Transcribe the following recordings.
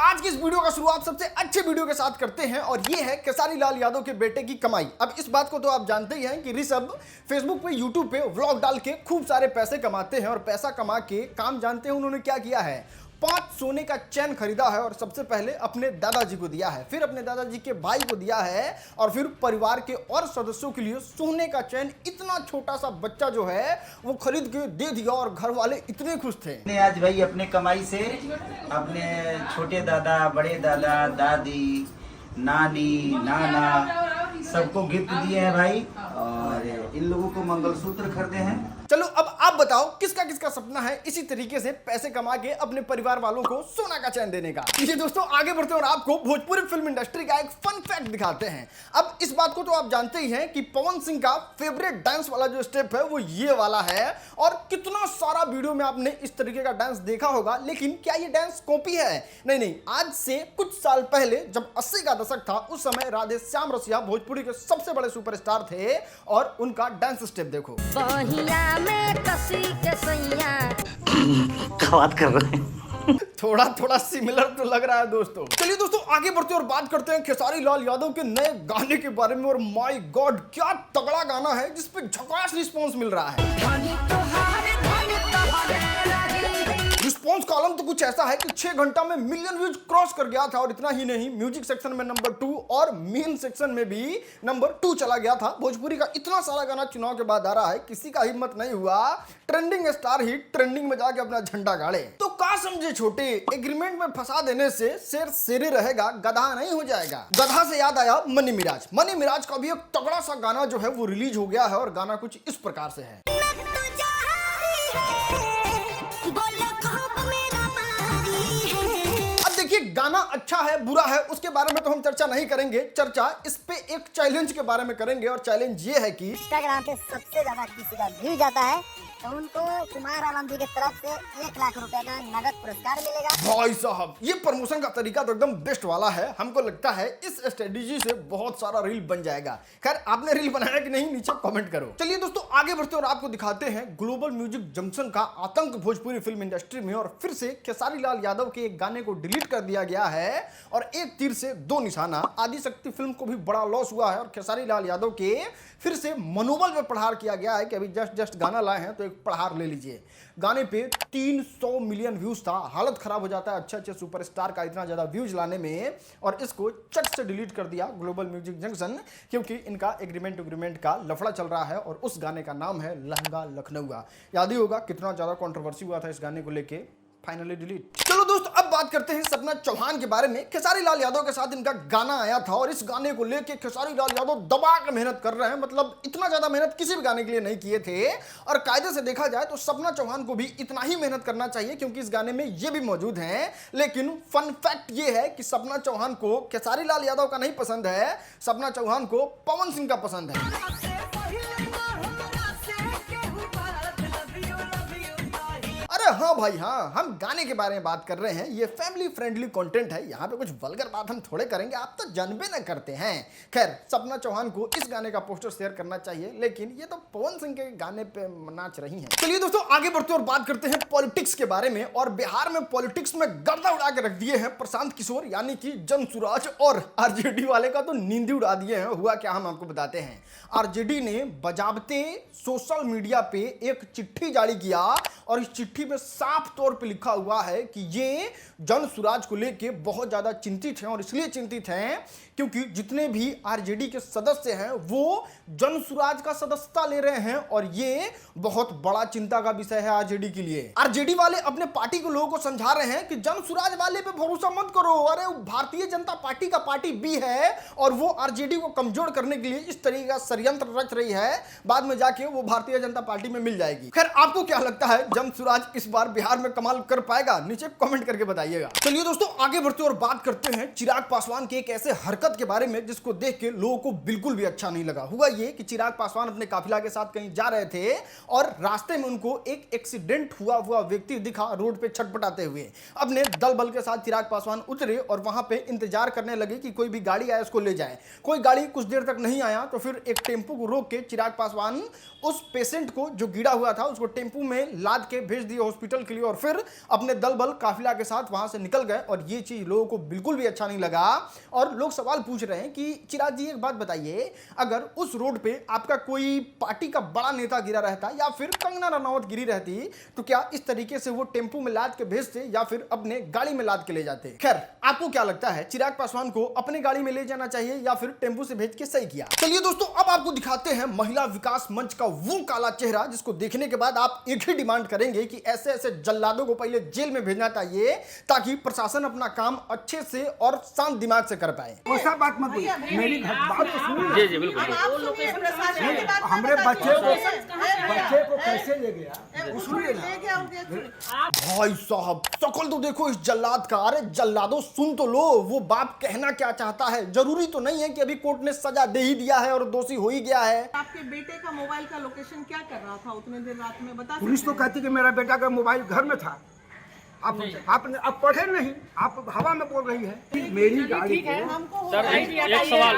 आज की इस वीडियो का शुरुआत सबसे अच्छे वीडियो के साथ करते हैं और ये है खेसारी लाल यादव के बेटे की कमाई। अब इस बात को तो आप जानते ही हैं कि ऋषभ फेसबुक पे यूट्यूब पे व्लॉग डाल के खूब सारे पैसे कमाते हैं और पैसा कमा के काम जानते हैं उन्होंने क्या किया है, 5 सोने का चैन खरीदा है और सबसे पहले अपने दादाजी को दिया है, फिर अपने दादाजी के भाई को दिया है और फिर परिवार के और सदस्यों के लिए सोने का चैन इतना छोटा सा बच्चा जो है वो खरीद के दे दिया और घर वाले इतने खुश थे। ने आज भाई अपने कमाई से अपने छोटे दादा, बड़े दादा, दादी, नानी, नाना सबको गिफ्ट दिए हैं भाई और इन लोगों को मंगलसूत्र खरीदे हैं। चलो अब आप बताओ किसका किसका सपना है इसी तरीके से पैसे कमा के अपने परिवार वालों को सोना का चैन देने का। ये दोस्तों आगे बढ़ते हैं और आपको भोजपुरी फिल्म इंडस्ट्री का एक फन फैक्ट दिखाते हैं। अब इस बात को तो आप जानते ही हैं कि पवन सिंह का फेवरेट डांस वाला जो स्टेप है वो ये वाला है और कितना सारा वीडियो में आपने इस तरीके का डांस देखा होगा, लेकिन क्या ये डांस कॉपी है? नहीं, आज से कुछ साल पहले जब 80 का दशक था उस समय राधे श्याम रसिया भोजपुरी के सबसे बड़े सुपरस्टार थे और उनका डांस स्टेप देखो। में कसी के सैया क्या बात कर रहे हैं? थोड़ा सिमिलर तो लग रहा है दोस्तों। चलिए दोस्तों आगे बढ़ते हैं और बात करते हैं खेसारी लाल यादव के नए गाने के बारे में। और माय गॉड क्या तगड़ा गाना है जिसपे झकास रिस्पॉन्स मिल रहा है। रिस्पॉन्स कॉलम तो कुछ ऐसा है कि 6 घंटा में मिलियन व्यूज क्रॉस कर गया था और इतना ही नहीं म्यूजिक सेक्शन में नंबर 2 और मेन सेक्शन में भी नंबर 2 चला गया था। भोजपुरी का इतना सारा गाना चुनाव के बाद आ रहा है, किसी का हिम्मत नहीं हुआ ट्रेंडिंग स्टार ही ट्रेंडिंग में जाके अपना झंडा गाड़े। तो का समझे छोटे, एग्रीमेंट में फंसा देने से शेर शेरे रहेगा, गधा नहीं हो जाएगा। गधा से याद आया मनी मिराज का भी एक तगड़ा सा गाना जो है वो रिलीज हो गया है और गाना कुछ इस प्रकार से है। गाना अच्छा है बुरा है उसके बारे में तो हम चर्चा नहीं करेंगे, चर्चा इस पे एक चैलेंज के बारे में करेंगे और चैलेंज ये है कि इंस्टाग्राम पे सबसे ज्यादा किसी का व्यू जाता है तो उनको कुमार आलम जी की तरफ से 1 लाख रुपए का नगद पुरस्कार मिलेगा। भाई साहब ये प्रमोशन का तरीका तो एकदम बेस्ट वाला है, हमको लगता है इस स्ट्रेटेजी से बहुत सारा रील बन जाएगा। खैर आपने रील बनाया कि नहीं नीचे कमेंट करो। चलिए दोस्तों आगे बढ़ते और आपको दिखाते हैं ग्लोबल म्यूजिक जंक्शन का आतंक भोजपुरी फिल्म इंडस्ट्री में। और फिर से खेसारी लाल यादव के एक गाने को डिलीट कर दिया गया है और एक तीर से 2 निशाना। आदिशक्ति फिल्म को भी बड़ा लॉस हुआ है और खेसारी लाल यादव के फिर से मनोबल में प्रहार किया गया है कि अभी जस्ट गाना लाए हैं तो एक प्रहार ले लीजिए। गाने पे 300 मिलियन व्यूज था, हालत खराब हो जाता है अच्छे सुपरस्टार का इतना ज्यादा व्यूज लाने में, और इसको चट से डिलीट कर दिया ग्लोबल म्यूजिक जंक्शन क्योंकि इनका एग्रीमेंट का लफड़ा चल रहा है और उस गाने का नाम है लहंगा लखनऊआ। याद ही होगा कितना ज्यादा कंट्रोवर्सी हुआ था इस गाने को लेके, फाइनली डिलीट। चलो दोस्तों अब बात करते हैं सपना चौहान के बारे में। खेसारी लाल यादव के साथ इनका गाना आया था और इस गाने को लेके खेसारी लाल यादव दबा के मेहनत कर रहे हैं, मतलब इतना ज्यादा मेहनत किसी भी गाने के लिए नहीं किए थे। और कायदे से देखा जाए तो सपना चौहान को भी इतना ही मेहनत करना चाहिए क्योंकि इस गाने में ये भी मौजूद है। लेकिन फन फैक्ट ये है कि सपना चौहान को खेसारी लाल यादव का नहीं पसंद है, सपना चौहान को पवन सिंह का पसंद है। हाँ भाई हाँ, हम गाने के बारे में बात कर रहे हैं, ये फैमिली फ्रेंडली कंटेंट है, यहाँ पे कुछ वल्गर बात हम थोड़े करेंगे, आप तो जानबे न करते हैं। खैर सपना चौहान को इस गाने का पोस्टर शेयर करना चाहिए, लेकिन ये तो पवन सिंह के गाने पे नाच रही हैं। चलिए दोस्तों आगे बढ़ते और बात करते हैं पॉलिटिक्स के बारे में। और बिहार में पॉलिटिक्स में गर्दा उड़ा के रख दिए हैं प्रशांत किशोर यानी कि जनसुराज, और आरजेडी वाले का तो नींद उड़ा दिए हैं। हुआ क्या हम आपको बताते हैं। आरजेडी ने बजाबते सोशल मीडिया पे एक चिट्ठी जारी किया और इस चिट्ठी में साफ तौर पे लिखा हुआ है कि ये जनसुराज को लेके बहुत ज्यादा चिंतित हैं और इसलिए चिंतित हैं क्योंकि जितने भी आरजेडी के सदस्य हैं वो जनसुराज का सदस्यता ले रहे हैं और ये बहुत बड़ा चिंता का विषय है आरजेडी के लिए। आरजेडी वाले अपने पार्टी के लोगों को समझा रहे हैं कि जनसुराज वाले पे भरोसा मत करो, अरे भारतीय जनता पार्टी का पार्टी बी है और वो आरजेडी को कमजोर करने के लिए इस तरीके का षड्यंत्र रच रही है, बाद में जाके वो भारतीय जनता पार्टी में मिल जाएगी। खैर आपको क्या लगता है जनसुराज इस बार बिहार में कमाल कर पाएगा? नीचे कमेंट करके बताइएगा। चलिए दोस्तों आगे बढ़ते और बात करते हैं चिराग पासवान के एक ऐसे हरकत के बारे में जिसको देख के लोगों को बिल्कुल भी अच्छा नहीं लगा। हुआ ये कि चिराग पासवान अपने काफिला के साथ कहीं जा रहे थे और रास्ते में उनको एक एक्सीडेंट हुआ व्यक्ति दिखा रोड पे छटपटाते हुए। अपने दल बल के साथ चिराग पासवान उतरे और वहां पे इंतजार करने लगे कि कोई भी गाड़ी आए उसको ले जाए। कोई गाड़ी कुछ देर तक नहीं आया तो फिर एक टेम्पो को रोक के चिराग पासवान उस पेशेंट को जो गिरा हुआ था उसको टेम्पो में लाद के भेज दिए हॉस्पिटल के लिए और फिर अपने दल बल काफिला के साथ वहां से निकल गए। और ये चीज लोगों को बिल्कुल भी अच्छा नहीं लगा और लोग सवाल पूछ रहे हैं कि चिराग जी एक बात बताइए, अगर उस रोड पे आपका कोई पार्टी का बड़ा नेता गिरा रहता या फिर कंगना रनौत गिरी रहती तो क्या इस तरीके से वो टेम्पो में लाद के भेजते या फिर अपने गाड़ी में लाद के ले जाते? खैर, आपको क्या लगता है, चिराग पासवान को अपने गाड़ी में ले जाना चाहिए या फिर टेम्पो से भेज के सही किया? चलिए दोस्तों, अब आपको दिखाते हैं महिला विकास मंच का वो काला चेहरा जिसको देखने के बाद आप एक ही डिमांड करेंगे कि ऐसे ऐसे जल्लादों को पहले जेल में भेजना चाहिए ताकि प्रशासन अपना काम अच्छे से और शांत दिमाग से कर पाए। ऐसा बात मत बोलिए, मेरी बात तो सुनिए। जी जी बिल्कुल। हमारे बच्चे को कैसे ले गया उसमें भाई साहब, शकल तो देखो इस जल्लाद का। अरे जल्लादो सुन तो लो, वो बाप कहना क्या चाहता है। जरूरी तो नहीं है कि अभी कोर्ट ने सजा दे ही दिया है और दोषी हो ही गया है। आपके बेटे का मोबाइल का लोकेशन क्या कर रहा था उतने देर रात में, बता पुलिस तो कहती कि मेरा बेटा का मोबाइल घर में था। आपने अब पढ़े नहीं, आप हवा में बोल रही है। मेरी गाड़ी को सर एक सवाल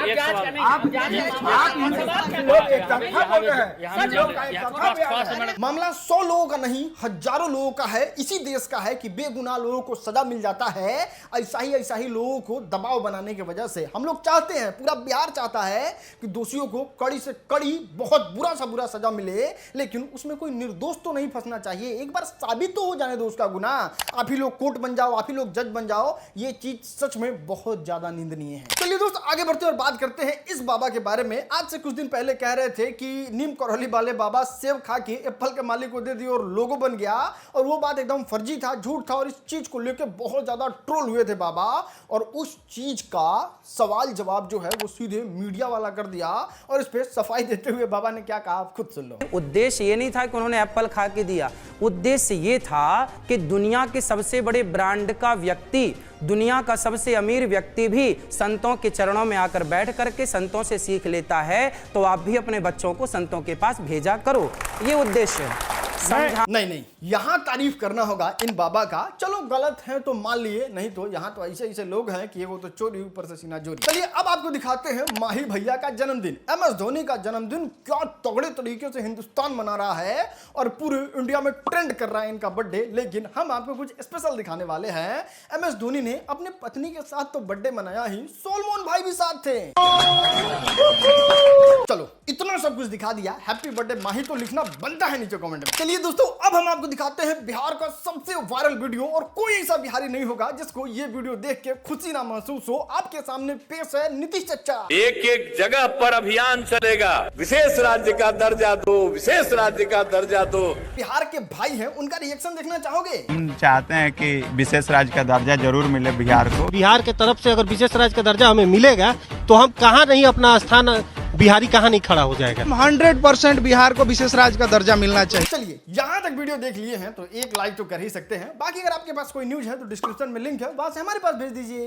मामला 100 लोगों का नहीं, हजारों लोगों का है, इसी देश का है कि बेगुनाह लोगों को सजा मिल जाता है ऐसा ही लोगों को दबाव बनाने की वजह से। हम लोग चाहते हैं, पूरा बिहार चाहता है कि दोषियों को कड़ी से कड़ी बहुत बुरा सा बुरा सजा मिले, लेकिन उसमें कोई निर्दोष तो नहीं फंसना चाहिए। एक बार साबित तो हो जाने दो उसका गुनाह, आप ही लोग कोर्ट बन जाओ, आप ही लोग जज बन जाओ। ये चीज सच में बहुत ज्यादा निंदनीय है। चलिए दोस्त, आगे बढ़ते हैं और बात करते हैं इस बाबा के बारे में। आज से कुछ दिन पहले कह रहे थे कि नीम करौली वाले बाबा सेब खा के एप्पल के मालिक को दे दी और लोगो बन गया, और वो बात एकदम फर्जी था, झूठ था, और इस चीज को लेकर बहुत ज्यादा ट्रोल हुए थे बाबा। और उस चीज का सवाल जवाब जो है वो सीधे मीडिया वाला कर दिया, और इस पे सफाई देते हुए बाबा ने क्या कहा आप खुद सुन लो। उद्देश्य ये नहीं था कि उन्होंने एप्पल खा के दिया, उद्देश्य ये था कि दुनिया के सबसे बड़े ब्रांड का व्यक्ति, दुनिया का सबसे अमीर व्यक्ति भी संतों के चरणों में आकर बैठ करके संतों से सीख लेता है, तो आप भी अपने बच्चों को संतों के पास भेजा करो, ये उद्देश्य है। नहीं, यहाँ तारीफ करना होगा इन बाबा का। चलो गलत है तो मान लिए, नहीं तो यहाँ तो ऐसे लोग हैं कि वो तो चोरी ऊपर से सीना चोरी। चलिए अब आपको दिखाते हैं माही भैया का जन्मदिन। MS धोनी का जन्मदिन क्या तगड़े तरीके से हिंदुस्तान मना रहा है और पूरे इंडिया में ट्रेंड कर रहा है इनका बर्थडे। लेकिन हम आपको कुछ स्पेशल दिखाने वाले हैं। MS धोनी ने अपने पत्नी के साथ तो बर्थडे मनाया ही, सोलमोन भाई भी साथ थे। चलो इतना सब कुछ दिखा दिया, हैप्पी बर्थडे माही तो लिखना बनता है नीचे कमेंट में। चलिए दोस्तों, अब हम आपको दिखाते हैं बिहार का सबसे वायरल वीडियो, और कोई ऐसा बिहारी नहीं होगा जिसको ये वीडियो देख के खुशी ना महसूस हो। आपके सामने पेश है नीतीश चाचा। एक एक जगह पर अभियान चलेगा, विशेष राज्य का दर्जा दो, विशेष राज्य का दर्जा दो। बिहार के भाई हैं, उनका रिएक्शन देखना चाहोगे? हम चाहते हैं कि विशेष राज्य का दर्जा जरूर मिले बिहार को। बिहार के तरफ से अगर विशेष राज्य का दर्जा हमें मिलेगा तो हम कहाँ नहीं, अपना स्थान बिहारी कहाँ नहीं खड़ा हो जाएगा। 100% बिहार को विशेष राज्य का दर्जा मिलना चाहिए। चलिए यहाँ तक वीडियो देख लिए हैं तो एक लाइक तो कर ही सकते हैं। बाकी अगर आपके पास कोई न्यूज है तो डिस्क्रिप्शन में लिंक है, वहां से हमारे पास भेज दीजिए।